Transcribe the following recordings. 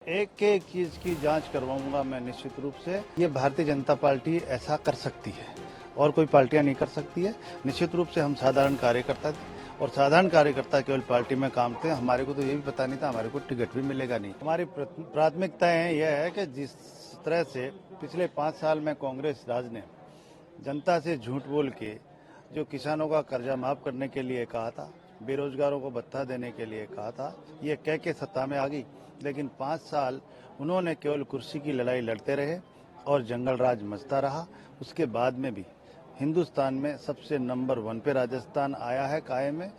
एक एक चीज की जांच करवाऊंगा मैं निश्चित रूप से। ये भारतीय जनता पार्टी ऐसा कर सकती है और कोई पार्टियां नहीं कर सकती है। निश्चित रूप से हम साधारण कार्यकर्ता थे और साधारण कार्यकर्ता केवल पार्टी में काम थे। हमारे को तो ये भी पता नहीं था हमारे को टिकट भी मिलेगा नहीं। हमारी प्राथमिकताएं यह है कि जिस तरह से पिछले 5 साल में कांग्रेस राज ने जनता से झूठ बोल के जो किसानों का कर्जा माफ करने के लिए कहा था, बेरोजगारों को भत्ता देने के लिए कहा था, ये कह के सत्ता में आ गई। लेकिन 5 साल उन्होंने केवल कुर्सी की लड़ाई लड़ते रहे और जंगल राज मचता रहा। उसके बाद में भी हिंदुस्तान में सबसे नंबर 1 पे राजस्थान आया है कायम में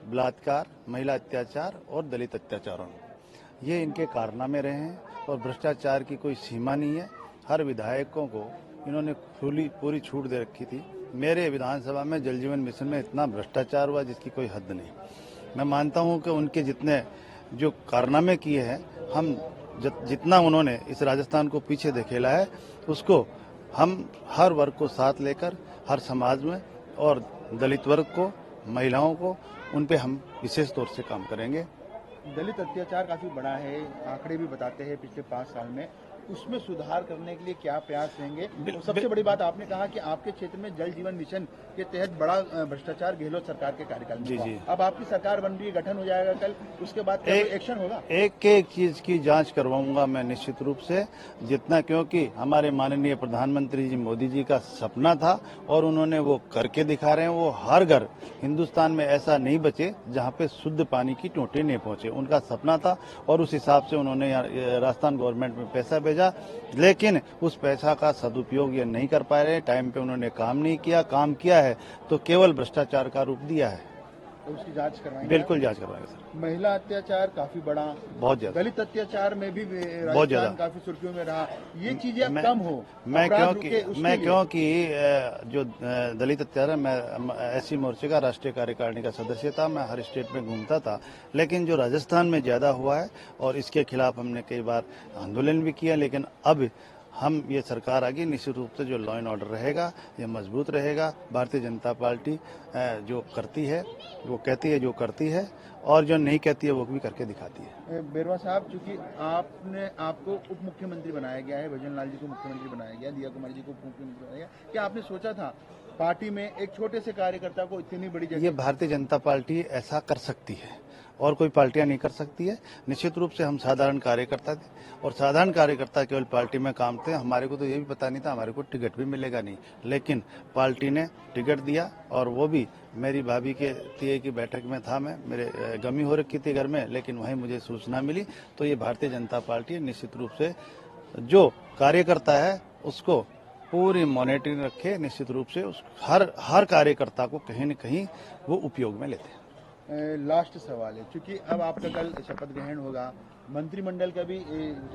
बलात्कार, महिला अत्याचार और दलित अत्याचारों में। ये इनके कारनामे रहे हैं और भ्रष्टाचार की कोई सीमा नहीं है। हर विधायकों को इन्होंने पूरी छूट दे रखी थी। मेरे विधानसभा में जल जीवन मिशन में इतना भ्रष्टाचार हुआ जिसकी कोई हद नहीं। मैं मानता हूं कि उनके जितने जो कारनामे किए हैं, हम जितना उन्होंने इस राजस्थान को पीछे धकेला है, उसको हम हर वर्ग को साथ लेकर हर समाज में और दलित वर्ग को, महिलाओं को, उन पे हम विशेष तौर से काम करेंगे। दलित अत्याचार काफी बड़ा है, आंकड़े भी बताते हैं पिछले 5 साल में। उसमें सुधार करने के लिए क्या प्रयास रहेंगे? सबसे बड़ी बात आपने कहा कि आपके क्षेत्र में जल जीवन मिशन के तहत बड़ा भ्रष्टाचार गहलोत सरकार के कार्यकाल में हुआ। अब आपकी सरकार बन रही है, गठन हो जाएगा कल, उसके बाद क्या एक्शन होगा? एक एक चीज की जांच करवाऊंगा मैं निश्चित रूप से, जितना, क्योंकि हमारे माननीय प्रधानमंत्री जी मोदी जी का सपना था और उन्होंने वो करके दिखा रहे हैं। वो हर घर हिंदुस्तान में ऐसा नहीं बचे जहाँ पे शुद्ध पानी की टोटी नहीं पहुंचे। उनका सपना था और उस हिसाब से उन्होंने राजस्थान गवर्नमेंट में पैसा भेजा, लेकिन उस पैसा का सदुपयोग ये नहीं कर पा रहे। टाइम पे उन्होंने काम नहीं किया, काम किया है तो केवल भ्रष्टाचार का रूप दिया है। तो उसकी जांच करवाएंगे? बिल्कुल जांच करवाएंगे सर। महिला अत्याचार काफी बड़ा, बहुत ज्यादा। दलित अत्याचार में भी बहुत ज्यादा काफी सुर्खियों में रहा। ये चीजें कम हो, मैं क्योंकि जो दलित अत्याचार, मैं एससी मोर्चे का राष्ट्रीय कार्यकारिणी का सदस्य था, मैं हर स्टेट में घूमता था, लेकिन जो राजस्थान में ज्यादा हुआ है और इसके खिलाफ हमने कई बार आंदोलन भी किया। लेकिन अब हम ये सरकार आगे निश्चित रूप से जो लॉ एंड ऑर्डर रहेगा ये मजबूत रहेगा। भारतीय जनता पार्टी जो करती है वो कहती है, जो करती है, और जो नहीं कहती है वो भी करके दिखाती है। बेरवा साहब, चूंकि आपको उप मुख्यमंत्री बनाया गया है, भजन लाल जी को मुख्यमंत्री बनाया गया, दिया कुमारी जी को उप मुख्यमंत्री बनाया गया, क्या आपने सोचा था पार्टी में एक छोटे से कार्यकर्ता को इतनी बड़ी जगह? ये भारतीय जनता पार्टी ऐसा कर सकती है और कोई पार्टियां नहीं कर सकती है। निश्चित रूप से हम साधारण कार्यकर्ता थे और साधारण कार्यकर्ता केवल पार्टी में काम थे। हमारे को तो ये भी पता नहीं था हमारे को टिकट भी मिलेगा नहीं, लेकिन पार्टी ने टिकट दिया और वो भी मेरी भाभी के तिये की बैठक में था। मैं, मेरे गमी हो रखी थी घर में, लेकिन वहीं मुझे सूचना मिली। तो ये भारतीय जनता पार्टी निश्चित रूप से जो कार्यकर्ता है उसको पूरी मॉनिटरिंग रखे। निश्चित रूप से हर कार्यकर्ता को कहीं न कहीं वो उपयोग में लेते हैं। लास्ट सवाल है, क्योंकि अब आपका कल शपथ ग्रहण होगा, मंत्रिमंडल का भी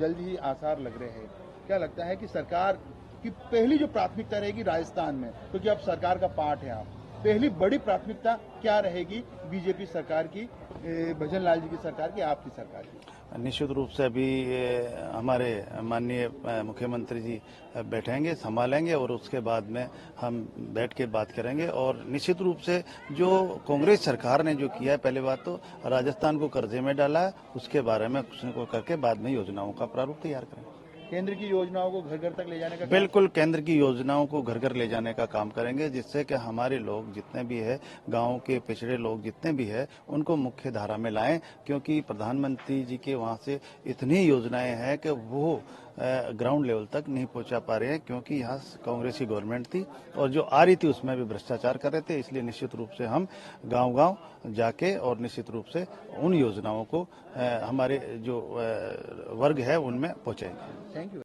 जल्द ही आसार लग रहे हैं। क्या लगता है कि सरकार की पहली जो प्राथमिकता रहेगी राजस्थान में, क्योंकि अब सरकार का पार्ट है, आप पहली बड़ी प्राथमिकता क्या रहेगी बीजेपी सरकार की, भजन लाल जी की सरकार की, आपकी सरकार की? निश्चित रूप से अभी हमारे माननीय मुख्यमंत्री जी बैठेंगे, संभालेंगे और उसके बाद में हम बैठ के बात करेंगे। और निश्चित रूप से जो कांग्रेस सरकार ने जो किया है, पहले बात तो राजस्थान को कर्जे में डाला है, उसके बारे में कुछ न कुछ करके बाद में योजनाओं का प्रारूप तैयार करेंगे। केंद्र की योजनाओं को घर घर तक ले जाने का? बिल्कुल, केंद्र की योजनाओं को घर घर ले जाने का काम करेंगे, जिससे कि हमारे लोग जितने भी है, गांव के पिछड़े लोग जितने भी है, उनको मुख्य धारा में लाएं। क्योंकि प्रधानमंत्री जी के वहां से इतनी योजनाएं हैं कि वो ग्राउंड लेवल तक नहीं पहुंचा पा रहे हैं, क्योंकि यहाँ कांग्रेस की गवर्नमेंट थी और जो आ रही थी उसमें भी भ्रष्टाचार कर रहे थे। इसलिए निश्चित रूप से हम गांव-गांव जाके और निश्चित रूप से उन योजनाओं को हमारे जो वर्ग है उनमें पहुंचाएंगे। Thank you.